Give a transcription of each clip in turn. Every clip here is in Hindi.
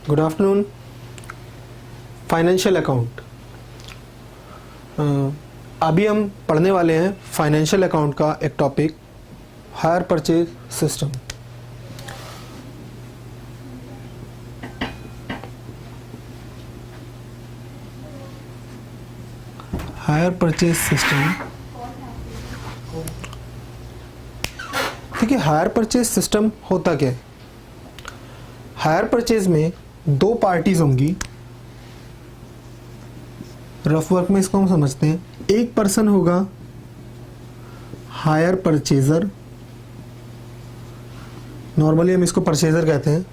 Good afternoon. फाइनेंशियल अकाउंट, अभी हम पढ़ने वाले हैं फाइनेंशियल अकाउंट का एक topic, higher purchase system. Hire purchase system, देखिए हायर परचेज सिस्टम होता क्या है। हायर परचेज में दो पार्टीज होंगी, रफ वर्क में इसको हम समझते हैं। एक पर्सन होगा हायर परचेजर, नॉर्मली हम इसको परचेजर कहते हैं,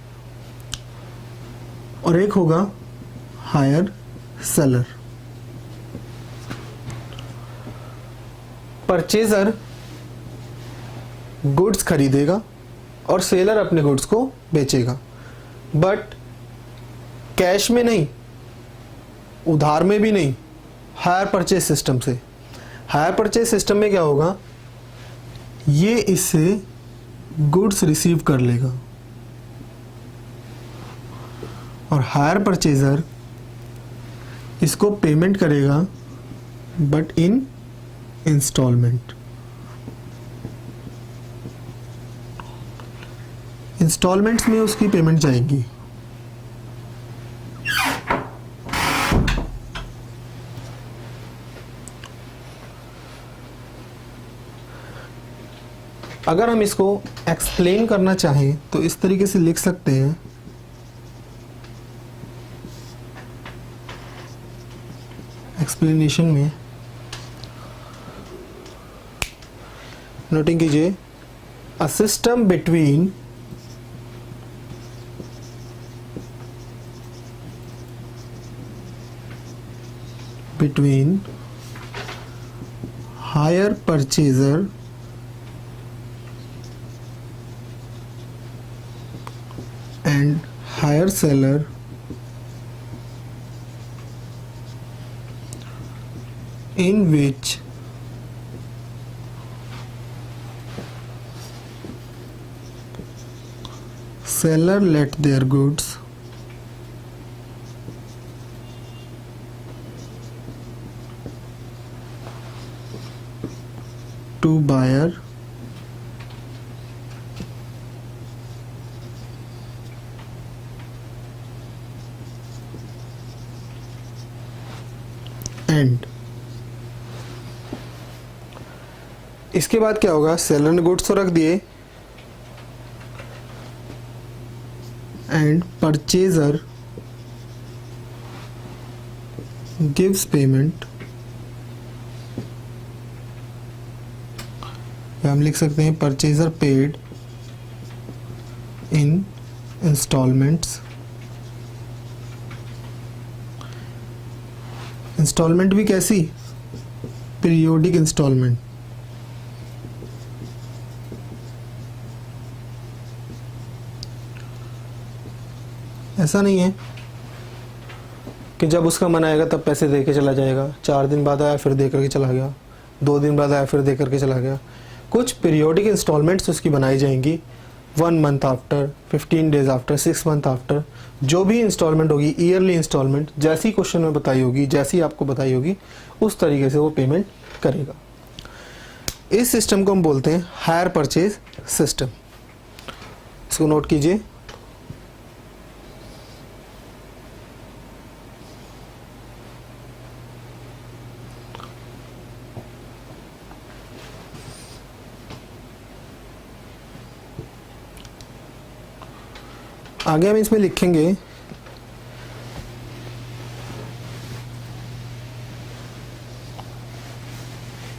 और एक होगा हायर सेलर। परचेजर गुड्स खरीदेगा और सेलर अपने गुड्स को बेचेगा, बट कैश में नहीं, उधार में भी नहीं, हायर परचेज सिस्टम से। हायर परचेज सिस्टम में क्या होगा, ये इससे गुड्स रिसीव कर लेगा और हायर परचेजर इसको पेमेंट करेगा, बट इन इंस्टॉलमेंट। इंस्टॉलमेंट्स में उसकी पेमेंट जाएगी। अगर हम इसको एक्सप्लेन करना चाहें तो इस तरीके से लिख सकते हैं, एक्सप्लेनेशन में नोटिंग कीजिए, a system between hire purchaser and hire seller in which seller let their goods to buyer and इसके बाद क्या होगा, सेलर ने गुड्स तो रख दिए एंड परचेजर गिव्स पेमेंट। हम लिख सकते हैं purchaser paid in instalments. Instalment भी कैसी, पीरियोडिक इंस्टॉलमेंट। ऐसा नहीं है कि जब उसका मन आएगा तब पैसे दे के चला जाएगा, 4 दिन बाद आया फिर दे करके चला गया, 2 दिन बाद आया फिर दे करके चला गया। कुछ पीरियोडिक इंस्टॉलमेंट्स उसकी बनाई जाएंगी, 1 month after, 15 days after, 6 month after, जो भी इंस्टॉलमेंट होगी, ईयरली इंस्टॉलमेंट, जैसी क्वेश्चन में बताई होगी, जैसी आपको बताई होगी, उस तरीके से वो पेमेंट करेगा। इस सिस्टम को हम बोलते हैं हायर परचेज सिस्टम। इसको नोट कीजिए। आगे हम इसमें लिखेंगे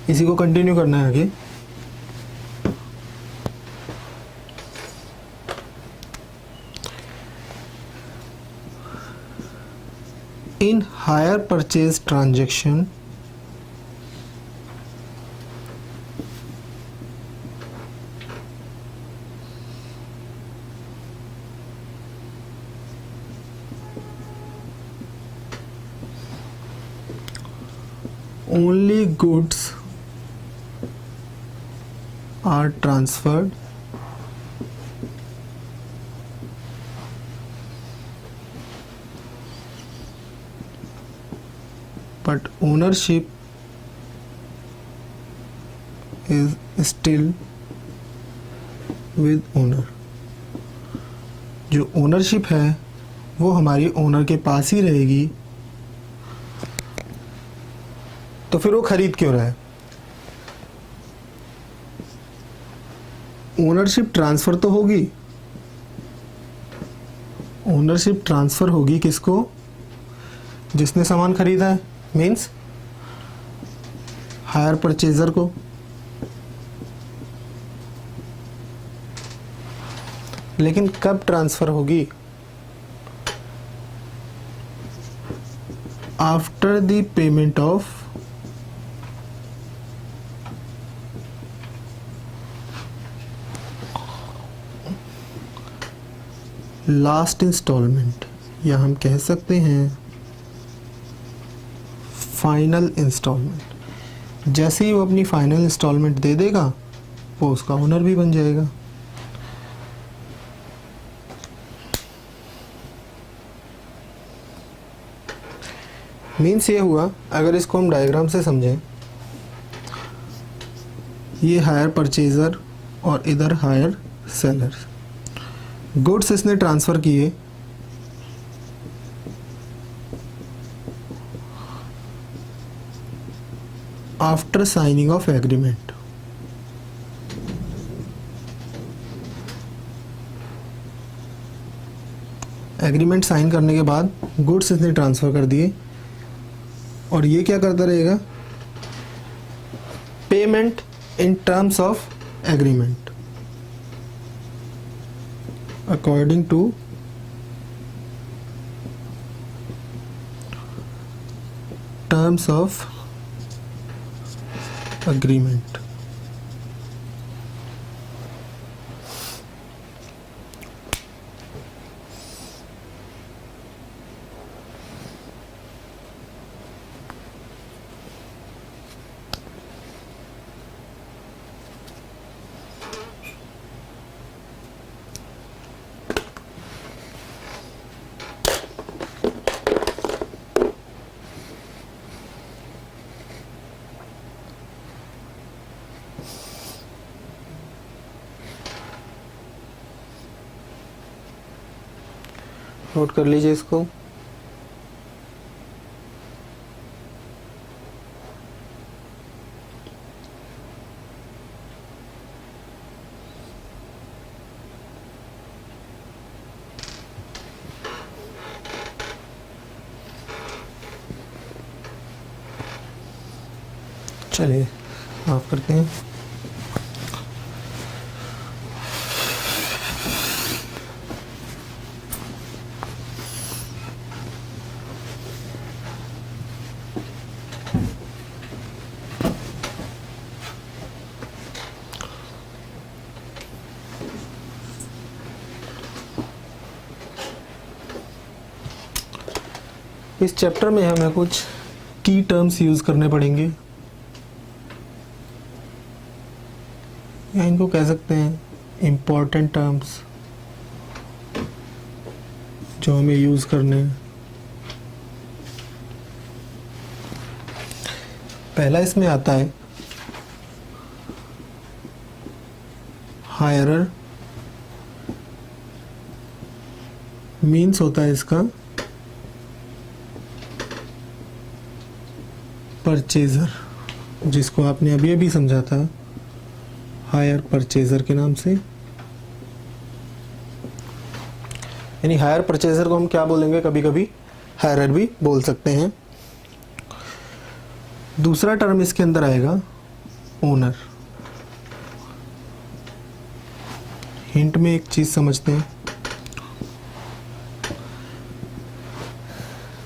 इसी को कंटिन्यू करना है आगे। In hire purchase transaction only goods are transferred but ownership is still with owner. जो ओनरशिप है वो हमारी ओनर के पास ही रहेगी, तो फिर वो खरीद क्यों रहा है? ओनरशिप ट्रांसफर तो होगी, ओनरशिप ट्रांसफर होगी किसको? जिसने सामान खरीदा है, मीन्स हायर परचेजर को। लेकिन कब ट्रांसफर होगी? After the payment of last instalment, या हम कह सकते हैं फाइनल इंस्टॉलमेंट। जैसे ही वो अपनी फाइनल इंस्टॉलमेंट दे देगा वो उसका ओनर भी बन जाएगा। मीन्स ये हुआ, अगर इसको हम डायग्राम से समझें, ये हायर परचेजर और इधर हायर सेलर। गुड्स इसने ट्रांसफ़र किए, after signing of agreement. Agreement sign करने के बाद गुड्स इसने ट्रांसफ़र कर दिए, और ये क्या करता रहेगा? Payment in terms of agreement according to terms of agreement. Note कर लीजिए इसको। चलिए माफ करते हैं। इस चैप्टर में हमें कुछ की टर्म्स यूज करने पड़ेंगे, या इनको कह सकते हैं इम्पोर्टेंट टर्म्स जो हमें यूज करने हैं। पहला इसमें आता है हायरर, मीन्स होता है इसका परचेजर, जिसको आपने अभी अभी समझा था हायर परचेजर के नाम से। यानी हायर परचेजर को हम क्या बोलेंगे? कभी कभी हायरर भी बोल सकते हैं। दूसरा टर्म इसके अंदर आएगा ओनर। हिंट में एक चीज समझते हैं।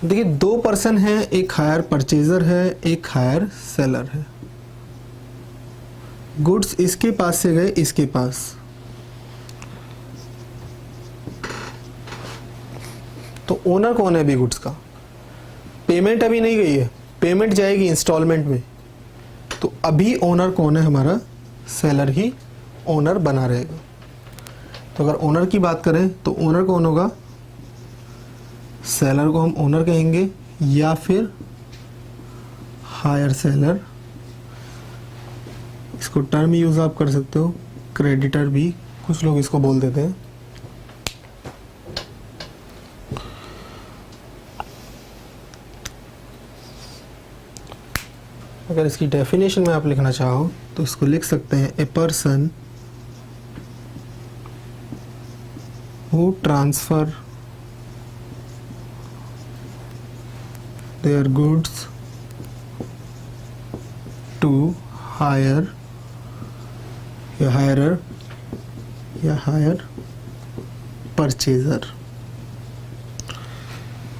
देखिए, दो पर्सन है, एक हायर परचेजर है, एक हायर सेलर है। गुड्स इसके पास से गए इसके पास, तो ओनर कौन है अभी गुड्स का? पेमेंट अभी नहीं गई है, पेमेंट जाएगी इंस्टॉलमेंट में, तो अभी ओनर कौन है हमारा? सेलर ही ओनर बना रहेगा। तो अगर ओनर की बात करें तो ओनर कौन होगा? सेलर को हम ओनर कहेंगे, या फिर हायर सेलर, इसको टर्म यूज आप कर सकते हो, क्रेडिटर भी कुछ लोग इसको बोल देते हैं। अगर इसकी डेफिनेशन में आप लिखना चाहो तो इसको लिख सकते हैं, a person who transfer their goods to hire या हायरर या हायर परचेजर।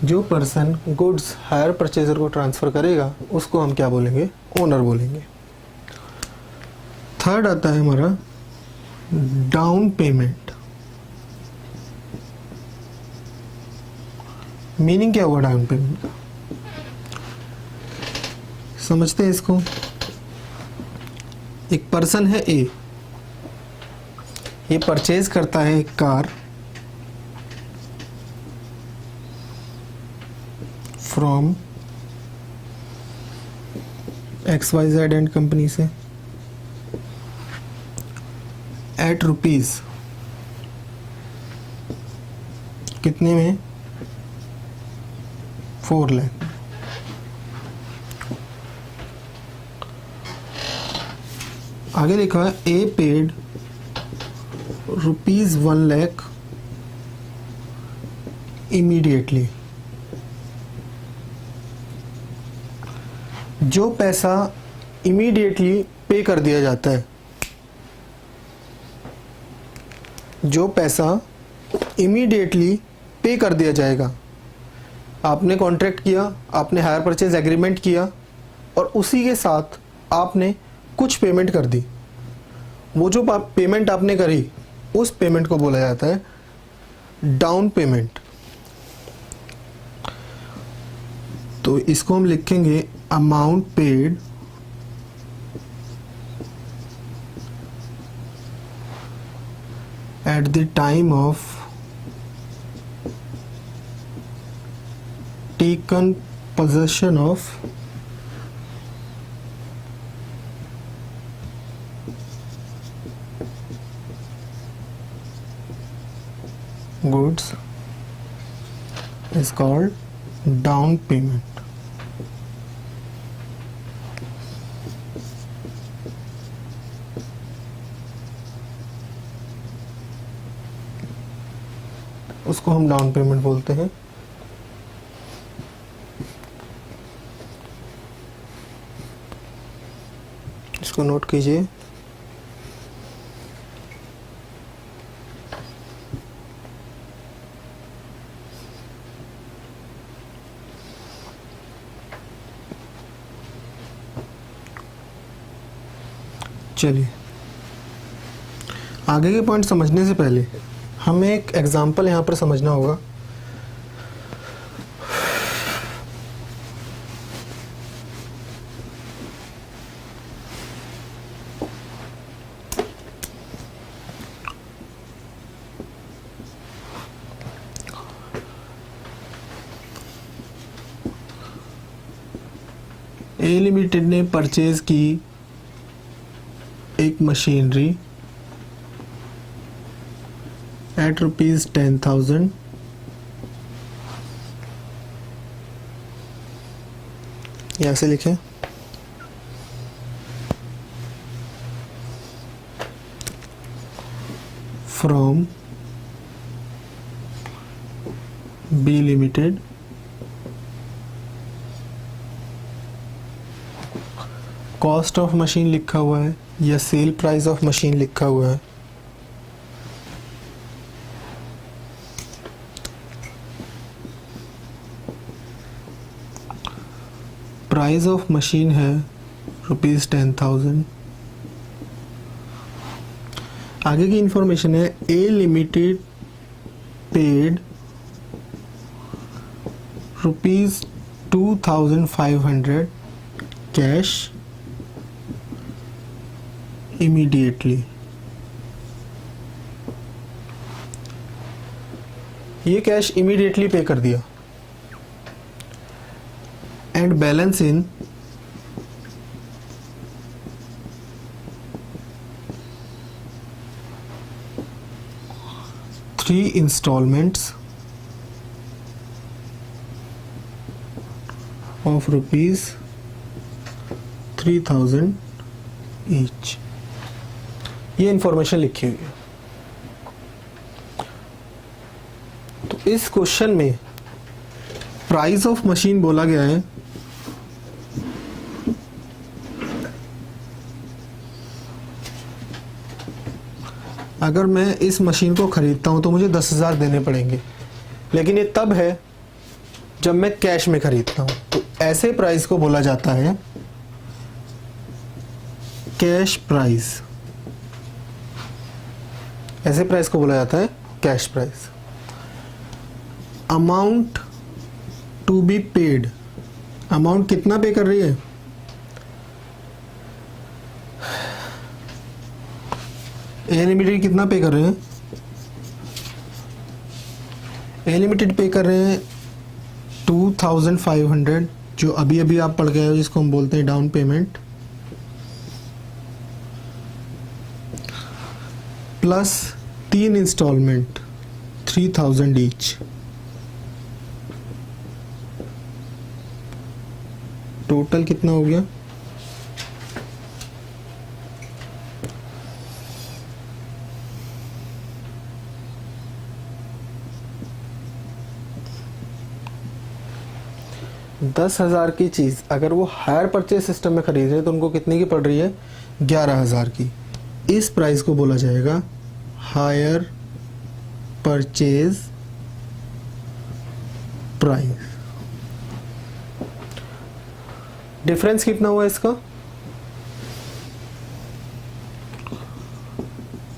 जो पर्सन गुड्स हायर परचेजर को ट्रांसफर करेगा उसको हम क्या बोलेंगे, ओनर बोलेंगे। थर्ड आता है हमारा डाउन पेमेंट। मीनिंग क्या हुआ डाउन पेमेंट का, समझते हैं इसको। एक पर्सन है ए, ये परचेज करता है एक car from XYZ and company से एट रुपीज कितने में, 4 लाख। आगे लिखा है ए पेड ₹1 लाख इमीडिएटली। जो पैसा इमीडिएटली पे कर दिया जाता है, जो पैसा इमीडिएटली पे कर दिया जाएगा, आपने कॉन्ट्रैक्ट किया, आपने हायर परचेज एग्रीमेंट किया और उसी के साथ आपने कुछ पेमेंट कर दी, वो जो पेमेंट आपने करी उस पेमेंट को बोला जाता है डाउन पेमेंट। तो इसको हम लिखेंगे amount paid at the time of taken possession of goods is called down payment। उसको हम डाउन पेमेंट बोलते हैं। इसको नोट कीजिए। चलिए आगे के पॉइंट समझने से पहले हमें एक एग्जांपल यहाँ पर समझना होगा। ए लिमिटेड ने परचेज की एक मशीनरी एट ₹10,000। यहाँ से लिखें from B limited cost of machine लिखा हुआ है या सेल प्राइस ऑफ मशीन लिखा हुआ है। प्राइस ऑफ मशीन है ₹10,000। आगे की इंफॉर्मेशन है ए लिमिटेड पेड ₹2,500 कैश इमीडिएटली। ये कैश इमीडिएटली पे कर दिया and balance in 3 installments of rupees 3000 each. ये इंफॉर्मेशन लिखी हुई है। तो इस क्वेश्चन में प्राइस ऑफ मशीन बोला गया है अगर मैं इस मशीन को खरीदता हूं तो मुझे 10,000 देने पड़ेंगे, लेकिन ये तब है जब मैं कैश में खरीदता हूं। तो ऐसे प्राइस को बोला जाता है कैश प्राइस। ऐसे प्राइस को बोला जाता है cash price. Amount to be paid, amount कितना पे कर रही है? ए लिमिटेड कितना पे कर रहे हैं? ए लिमिटेड पे कर रहे हैं 2500, जो अभी अभी आप पढ़ गए हो, जिसको हम बोलते हैं down payment, plus 3 installment 3000 each. Total कितना हो गया? $10,000 की चीज़ अगर वो हायर परचेज सिस्टम में खरीद रहे हैं तो उनको कितने की पड़ रही है? 11,000 की। इस प्राइस को बोला जाएगा हायर परचेज प्राइस। डिफरेंस कितना हुआ इसका?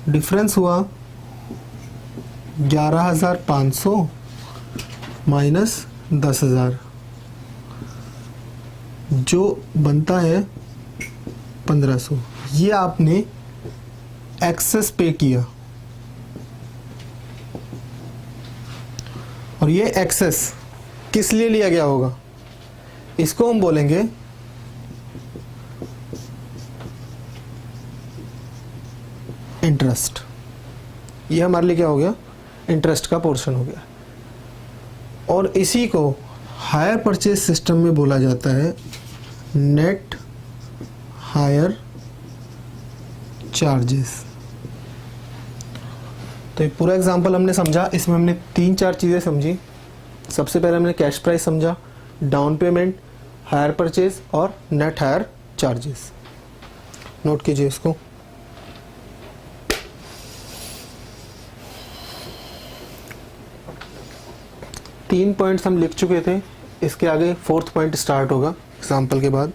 डिफरेंस हुआ 11,500 माइनस 10,000, जो बनता है 1500। ये आपने एक्सेस पे किया, और ये एक्सेस किस लिए लिया गया होगा? इसको हम बोलेंगे इंटरेस्ट। ये हमारे लिए क्या हो गया? इंटरेस्ट का पोर्शन हो गया। और इसी को हायर परचेज सिस्टम में बोला जाता है नेट हायर चार्जेस। तो ये पूरा एग्जांपल हमने समझा। इसमें हमने 3-4 चीज़ें समझी। सबसे पहले हमने कैश प्राइस समझा, डाउन पेमेंट, हायर परचेज और नेट हायर चार्जेस। नोट कीजिए इसको। तीन पॉइंट्स हम लिख चुके थे, इसके आगे 4th पॉइंट स्टार्ट होगा एग्जाम्पल के बाद।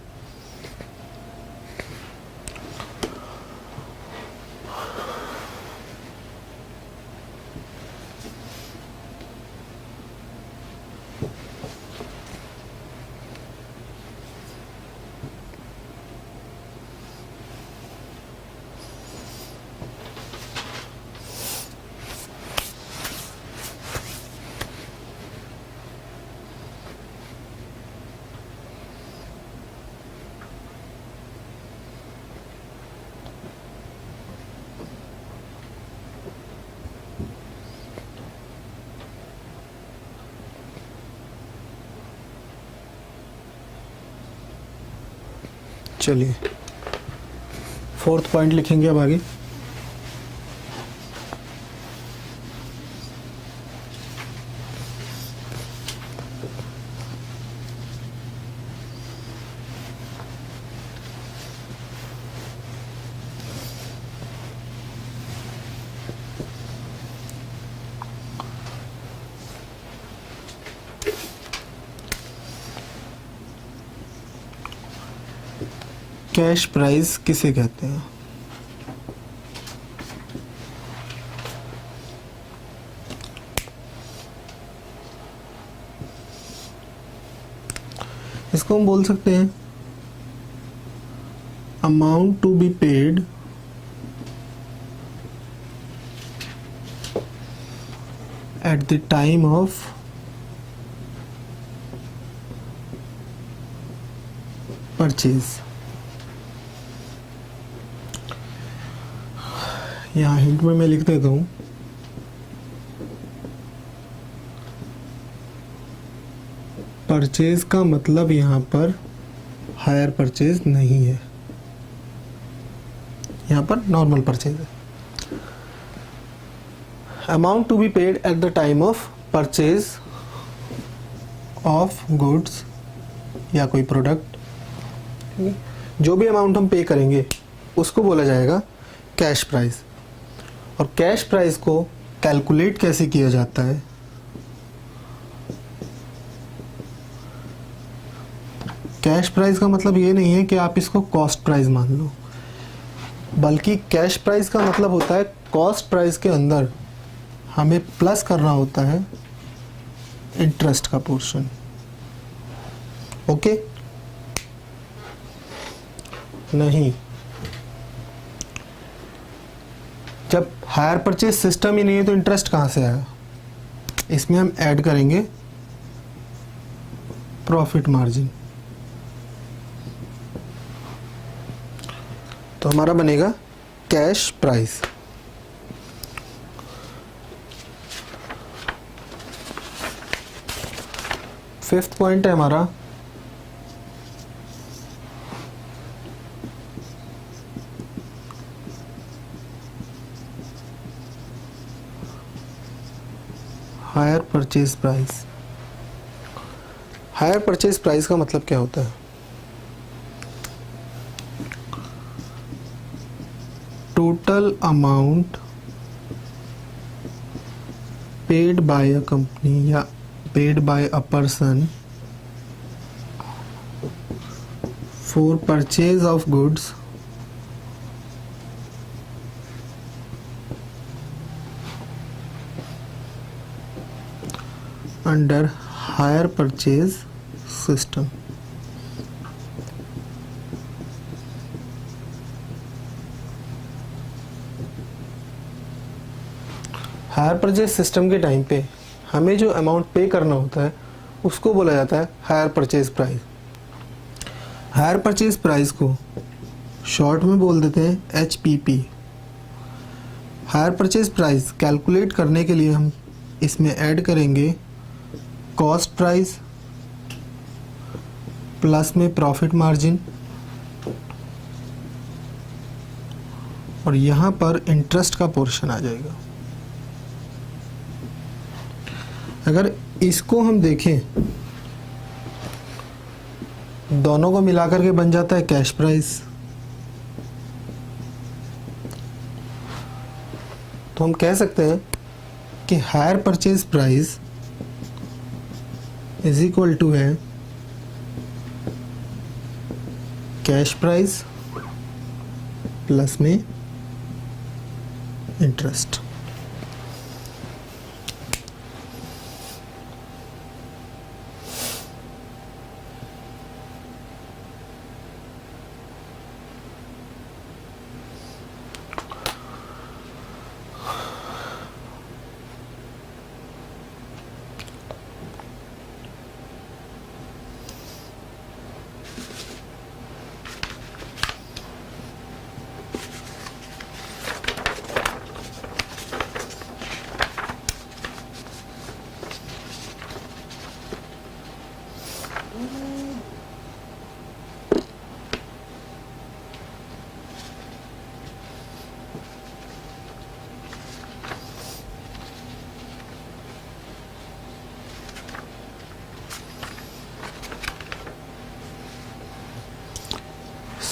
चलिए 4th पॉइंट लिखेंगे अब आगे। कैश प्राइस किसे कहते हैं? इसको हम बोल सकते हैं amount to be paid at the time of purchase. यहाँ हिंट में मैं लिख देता हूँ परचेज का मतलब यहाँ पर हायर परचेज नहीं है, यहाँ पर नॉर्मल परचेज है। Amount to be paid at the time of purchase of goods या कोई प्रोडक्ट, जो भी अमाउंट हम पे करेंगे उसको बोला जाएगा कैश प्राइस। और कैश प्राइस को कैलकुलेट कैसे किया जाता है, कैश प्राइस का मतलब ये नहीं है कि आप इसको कॉस्ट प्राइस मान लो, बल्कि कैश प्राइस का मतलब होता है कॉस्ट प्राइस के अंदर हमें प्लस करना होता है इंटरेस्ट का पोर्शन। ओके? नहीं, जब हायर परचेज सिस्टम ही नहीं है तो इंटरेस्ट कहाँ से आया? इसमें हम ऐड करेंगे प्रॉफिट मार्जिन, तो हमारा बनेगा कैश प्राइस। फिफ्थ पॉइंट है हमारा hire purchase price. Hire purchase price का मतलब क्या होता है? Total amount paid by a company या paid by a person for purchase of goods under hire purchase system. Hire purchase system के टाइम पे हमें जो अमाउंट पे करना होता है उसको बोला जाता है higher purchase price. Hire purchase price को शॉर्ट में बोल देते हैं HPP। Higher purchase price calculate करने के लिए हम इसमें ऐड करेंगे कॉस्ट प्राइस प्लस में प्रॉफिट मार्जिन, और यहाँ पर इंटरेस्ट का पोर्शन आ जाएगा। अगर इसको हम देखें, दोनों को मिलाकर के बन जाता है कैश प्राइस। तो हम कह सकते हैं कि hire purchase price is equal to है कैश प्राइस प्लस में interest.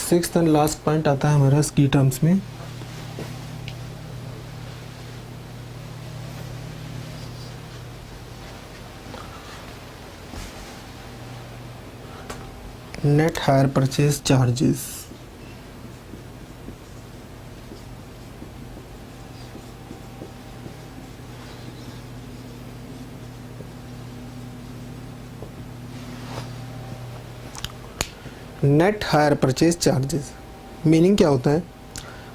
Sixth and last point आता है हमारा की टर्म्स में net hire purchase charges. Net hire purchase charges meaning क्या होता है?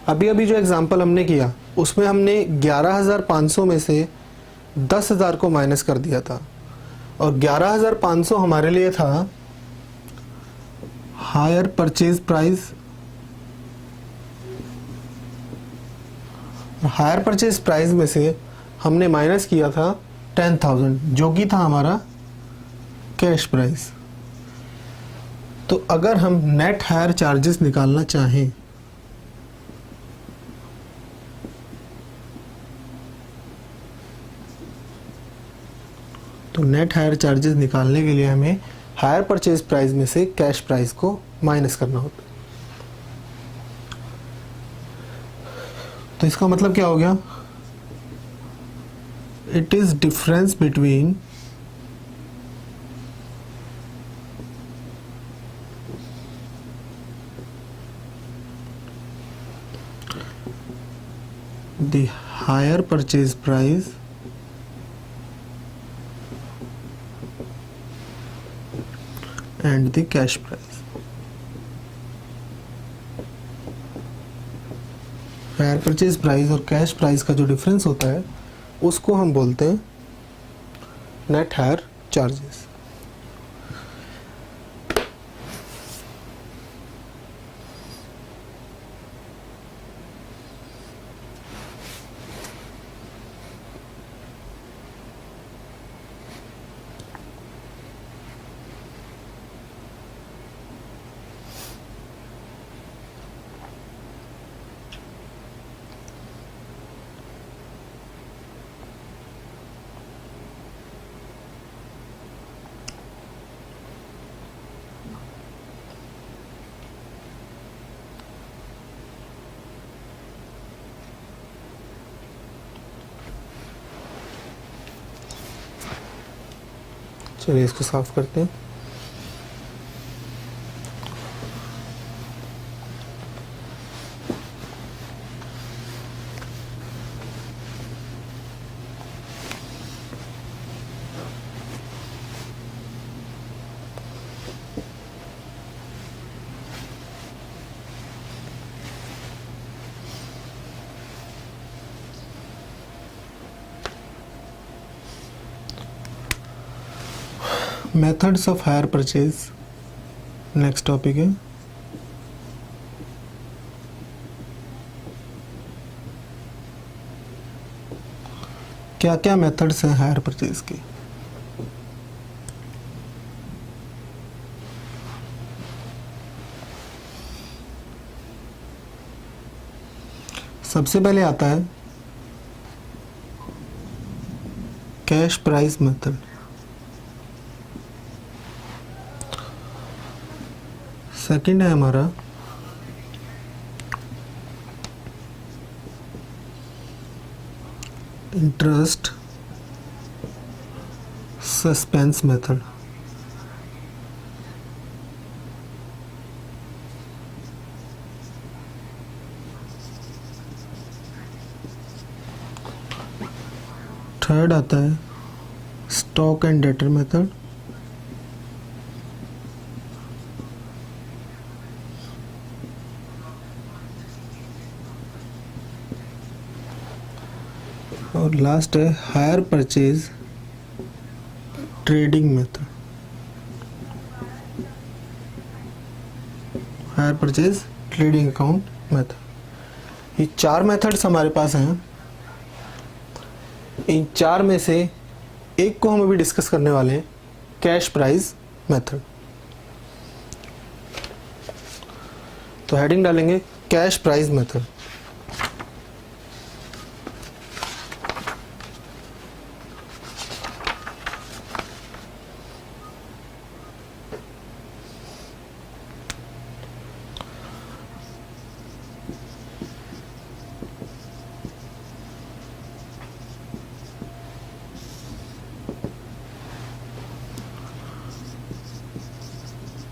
अभी अभी जो एग्जांपल हमने किया उसमें हमने 11,500 में से 10,000 को माइनस कर दिया था, और 11,500 हमारे लिए था higher purchase price. Hire purchase price में से हमने माइनस किया था 10,000 जो कि था हमारा कैश प्राइस। तो अगर हम नेट हायर चार्जेस निकालना चाहें तो नेट हायर चार्जेस निकालने के लिए हमें हायर परचेज प्राइस में से कैश प्राइस को माइनस करना होता है। तो इसका मतलब क्या हो गया? It is difference between the higher purchase price and the cash price. Hire purchase price और कैश प्राइस का जो डिफरेंस होता है उसको हम बोलते हैं नेट हायर चार्जेस। चलिए इसको साफ करते हैं। Methods of hire purchase next topic है। क्या क्या मेथड्स हैं हायर परचेज के? सबसे पहले आता है कैश प्राइस मेथड। सेकंड है हमारा इंटरेस्ट सस्पेंस मेथड। थर्ड आता है स्टॉक एंड डेटर मेथड। और लास्ट है hire purchase trading method. Hire purchase trading account method. ये चार मेथड्स हमारे पास हैं। इन चार में से एक को हम अभी डिस्कस करने वाले हैं, कैश प्राइस मेथड। तो हेडिंग डालेंगे cash price method.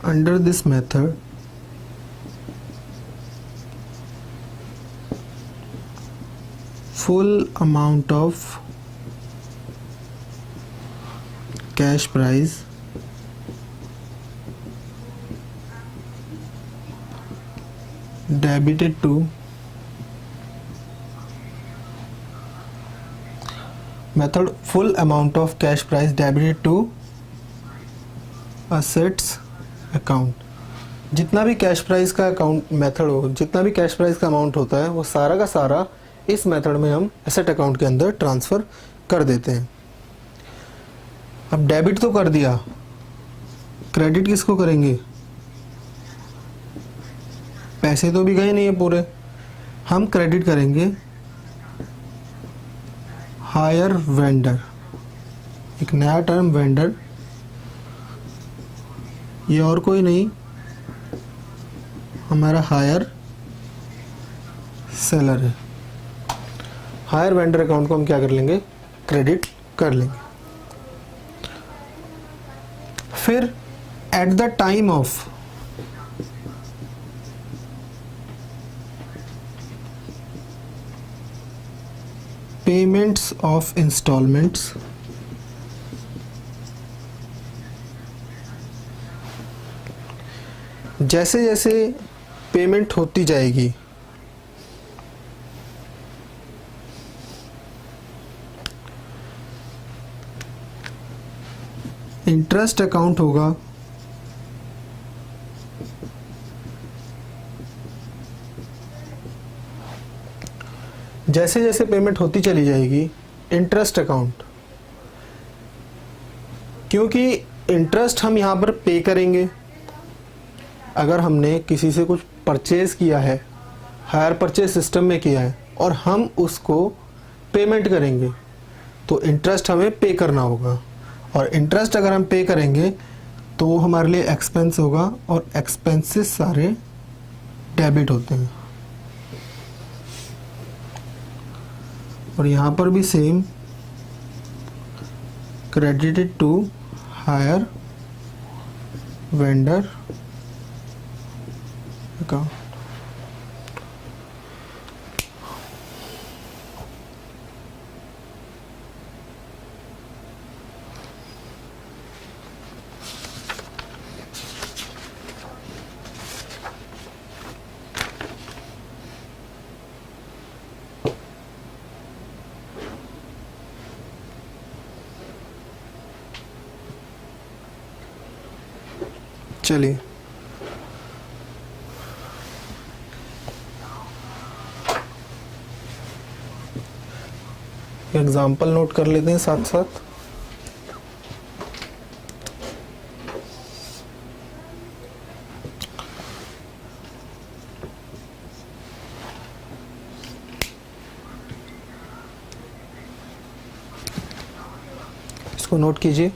Under this method, full amount of cash price debited to method full amount of cash price debited to assets account. जितना भी कैश प्राइस का अकाउंट मेथड हो, जितना भी कैश प्राइस का अमाउंट होता है वो सारा का सारा इस मेथड में हम एसेट अकाउंट के अंदर ट्रांसफ़र कर देते हैं। अब डेबिट तो कर दिया, क्रेडिट किसको करेंगे? पैसे तो भी गए नहीं है पूरे, हम क्रेडिट करेंगे हायर वेंडर। एक नया टर्म वेंडर, ये और कोई नहीं, हमारा हायर सेलर है। हायर वेंडर अकाउंट को हम क्या कर लेंगे? क्रेडिट कर लेंगे। फिर at the time of payments of installments, जैसे जैसे पेमेंट होती जाएगी इंटरेस्ट अकाउंट होगा, जैसे जैसे पेमेंट होती चली जाएगी इंटरेस्ट अकाउंट, क्योंकि इंटरेस्ट हम यहाँ पर पे करेंगे। अगर हमने किसी से कुछ परचेज किया है, हायर परचेज सिस्टम में किया है और हम उसको पेमेंट करेंगे, तो इंटरेस्ट हमें पे करना होगा। और इंटरेस्ट अगर हम पे करेंगे तो वो हमारे लिए एक्सपेंस होगा, और एक्सपेंसेस सारे डेबिट होते हैं। और यहाँ पर भी same, credited to hire vendor account. चलिए एग्जाम्पल नोट कर लेते हैं साथ साथ। इसको नोट कीजिए।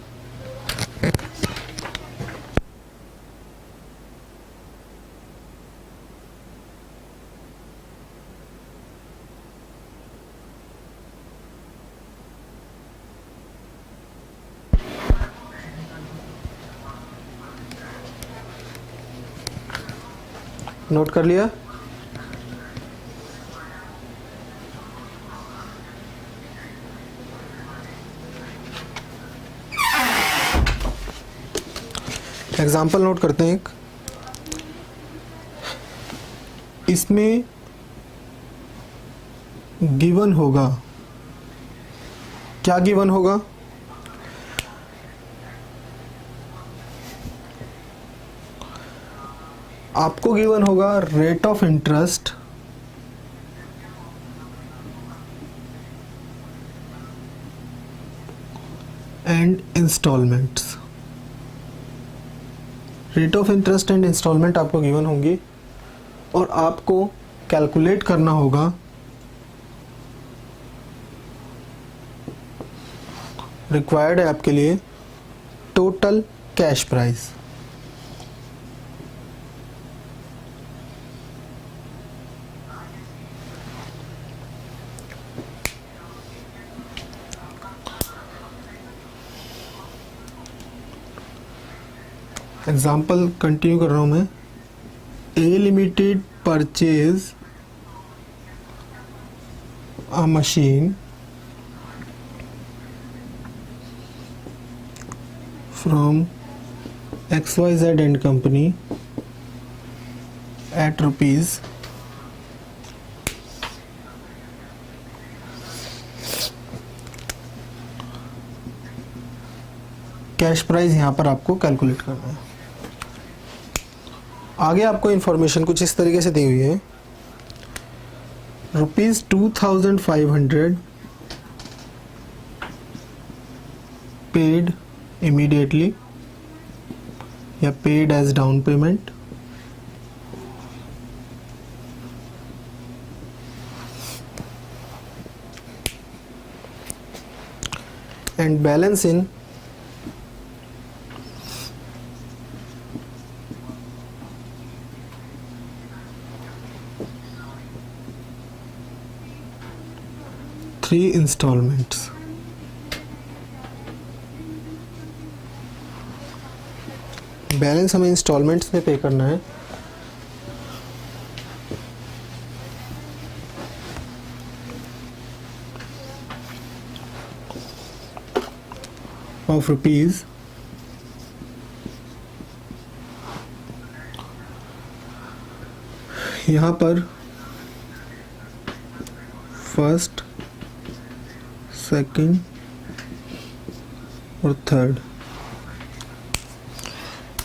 नोट कर लिया? एग्जाम्पल नोट करते हैं एक। इसमें गिवन होगा, क्या गिवन होगा? आपको गिवन होगा rate of interest and installments. Rate of interest and installment आपको गिवन होंगी, और आपको कैलकुलेट करना होगा रिक्वायर्ड है आपके लिए total cash price. Example continue कर रहा हूँ मैं। A limited purchase a machine from XYZ and company at rupees cash price यहाँ पर आपको कैलकुलेट करना है। आगे आपको इंफॉर्मेशन कुछ इस तरीके से दी हुई है। ₹2500 पेड immediately या paid as down payment, and balance in three installments. Balance हमें इंस्टॉलमेंट्स में पे करना है। ऑफ रुपीज यहाँ पर फर्स्ट, सेकंड और थर्ड।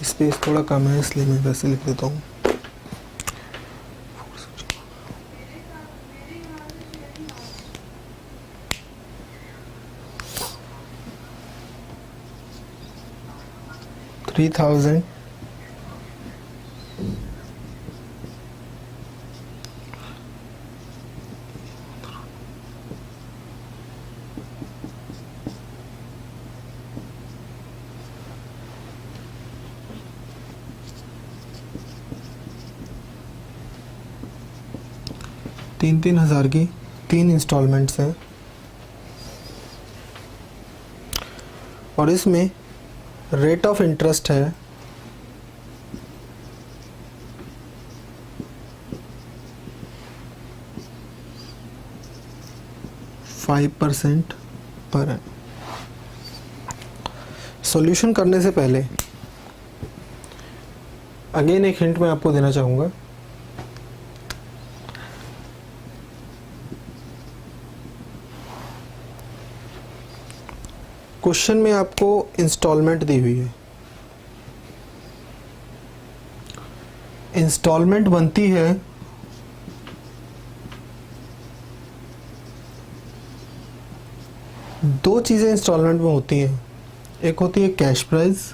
स्पेस थोड़ा कम है इसलिए मैं वैसे लिख देता हूँ। $3,000 तीन हज़ार की 3 इंस्टॉलमेंट्स हैं और इसमें रेट ऑफ इंटरेस्ट है 5% पर है। सॉल्यूशन करने से पहले अगेन एक हिंट मैं आपको देना चाहूँगा। क्वेश्चन में आपको इंस्टॉलमेंट दी हुई है। इंस्टॉलमेंट बनती है दो चीज़ें इंस्टॉलमेंट में होती हैं, एक होती है कैश प्राइस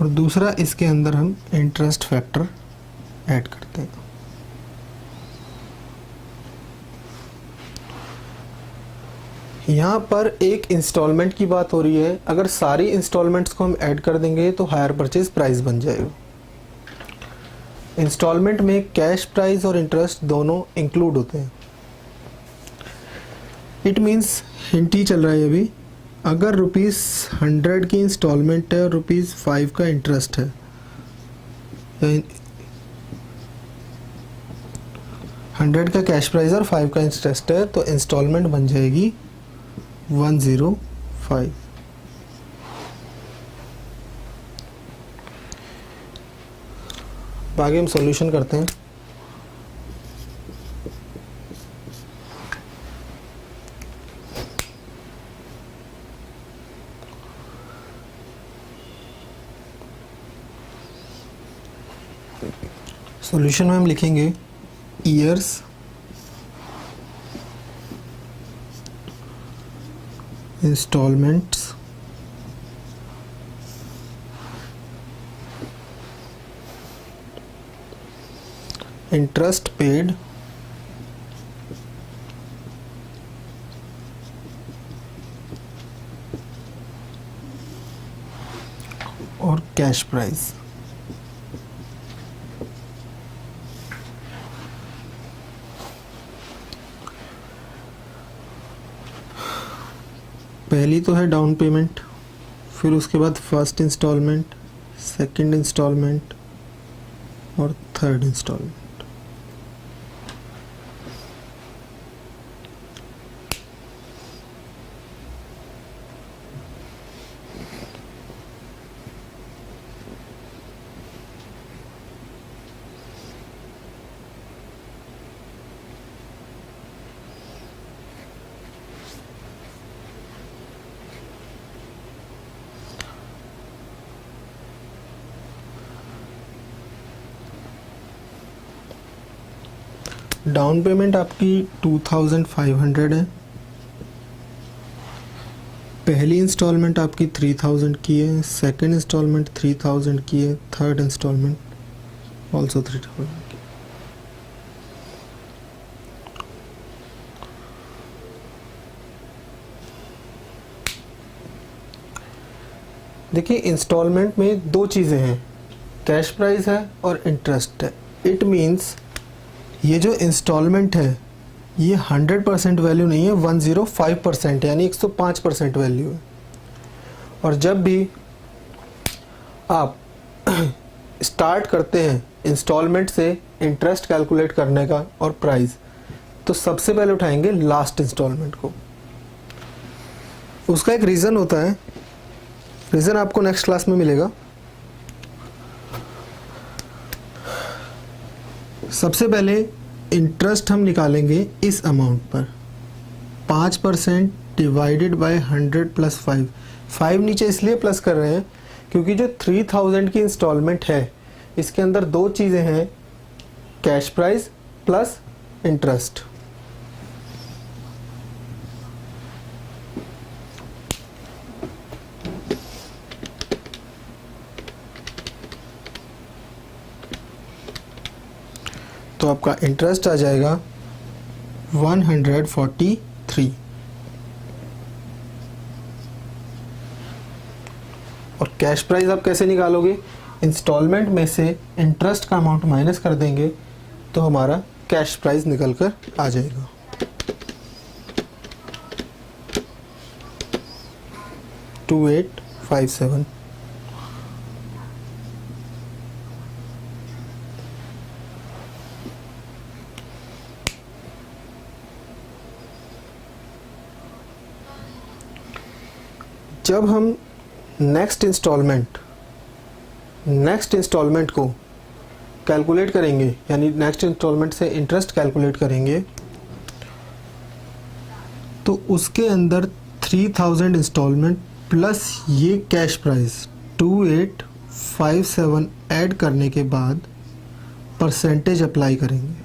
और दूसरा इसके अंदर हम इंटरेस्ट फैक्टर ऐड करते हैं। यहाँ पर एक इंस्टॉलमेंट की बात हो रही है, अगर सारी इंस्टॉलमेंट्स को हम ऐड कर देंगे तो हायर परचेज प्राइस बन जाएगा। इंस्टॉलमेंट में कैश प्राइस और इंटरेस्ट दोनों इंक्लूड होते हैं। इट मीन्स हिंट ही चल रहा है अभी, अगर ₹100 की इंस्टॉलमेंट है और ₹5 का इंटरेस्ट है, 100 का कैश प्राइस और 5 का इंटरेस्ट है, तो इंस्टॉलमेंट बन जाएगी 105। आगे हम सॉल्यूशन करते हैं। सॉल्यूशन में हम लिखेंगे ईयर्स इंस्टॉलमेंट्स इंटरेस्ट पेड और कैश प्राइस। पहली तो है डाउन पेमेंट, फिर उसके बाद फर्स्ट इंस्टॉलमेंट, सेकंड इंस्टॉलमेंट और थर्ड इंस्टॉलमेंट। डाउन पेमेंट आपकी 2500 है, पहली इंस्टॉलमेंट आपकी 3000 की है, सेकंड इंस्टॉलमेंट 3000 की है, थर्ड इंस्टॉलमेंट ऑल्सो 3000 की। देखिए इंस्टॉलमेंट में दो चीज़ें हैं, कैश प्राइस है और इंटरेस्ट है। इट मीन्स ये जो इंस्टॉलमेंट है ये 100% वैल्यू नहीं है, 105% यानी 105% वैल्यू है। और जब भी आप स्टार्ट करते हैं इंस्टॉलमेंट से इंटरेस्ट कैलकुलेट करने का और प्राइस, तो सबसे पहले उठाएंगे लास्ट इंस्टॉलमेंट को। उसका एक रीज़न होता है, रीज़न आपको नेक्स्ट क्लास में मिलेगा। सबसे पहले इंटरेस्ट हम निकालेंगे इस अमाउंट पर, 5% डिवाइडेड बाय 100 प्लस 5। 5 नीचे इसलिए प्लस कर रहे हैं क्योंकि जो 3000 की इंस्टॉलमेंट है इसके अंदर दो चीज़ें हैं, कैश प्राइस प्लस इंटरेस्ट। तो आपका इंटरेस्ट आ जाएगा 143। और कैश प्राइस आप कैसे निकालोगे, इंस्टॉलमेंट में से इंटरेस्ट का अमाउंट माइनस कर देंगे तो हमारा कैश प्राइस निकल कर आ जाएगा। $2857। जब हम नेक्स्ट इंस्टॉलमेंट को कैलकुलेट करेंगे, यानी नेक्स्ट इंस्टॉलमेंट से इंटरेस्ट कैलकुलेट करेंगे, तो उसके अंदर 3000 इंस्टॉलमेंट प्लस ये कैश प्राइस 2857 ऐड करने के बाद परसेंटेज अप्लाई करेंगे।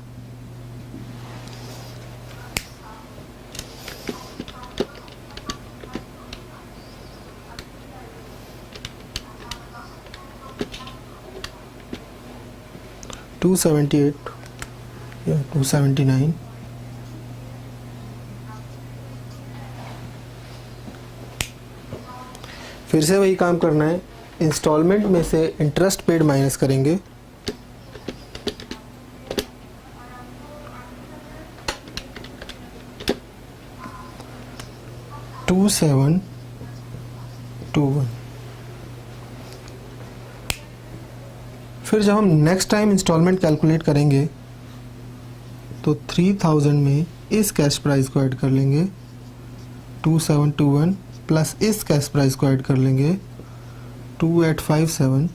$278 या $279। फिर से वही काम करना है, इंस्टॉलमेंट में से इंटरेस्ट पेड माइनस करेंगे, $2721। फिर जब हम नेक्स्ट टाइम इंस्टॉलमेंट कैलकुलेट करेंगे तो 3000 में इस कैश प्राइस को ऐड कर लेंगे, 2721 प्लस इस कैश प्राइस को ऐड कर लेंगे 2857,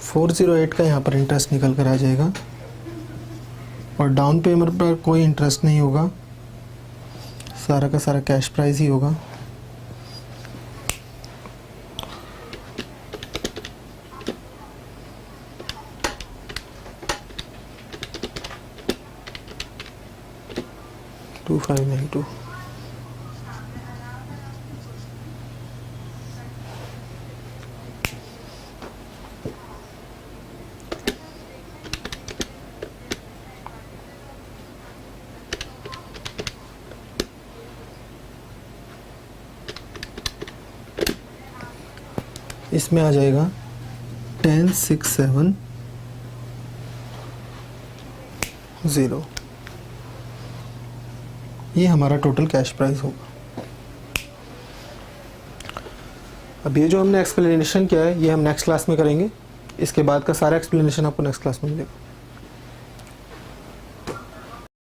$408 का यहाँ पर इंटरेस्ट निकल कर आ जाएगा। और डाउन पेमेंट पर कोई इंटरेस्ट नहीं होगा, सारा का सारा कैश प्राइस ही होगा। $2592। इसमें आ जाएगा 10670। ये हमारा टोटल कैश प्राइस होगा। अब ये जो हमने एक्सप्लेनेशन किया है ये हम नेक्स्ट क्लास में करेंगे। इसके बाद का सारा एक्सप्लेनेशन आपको नेक्स्ट क्लास में मिलेगा।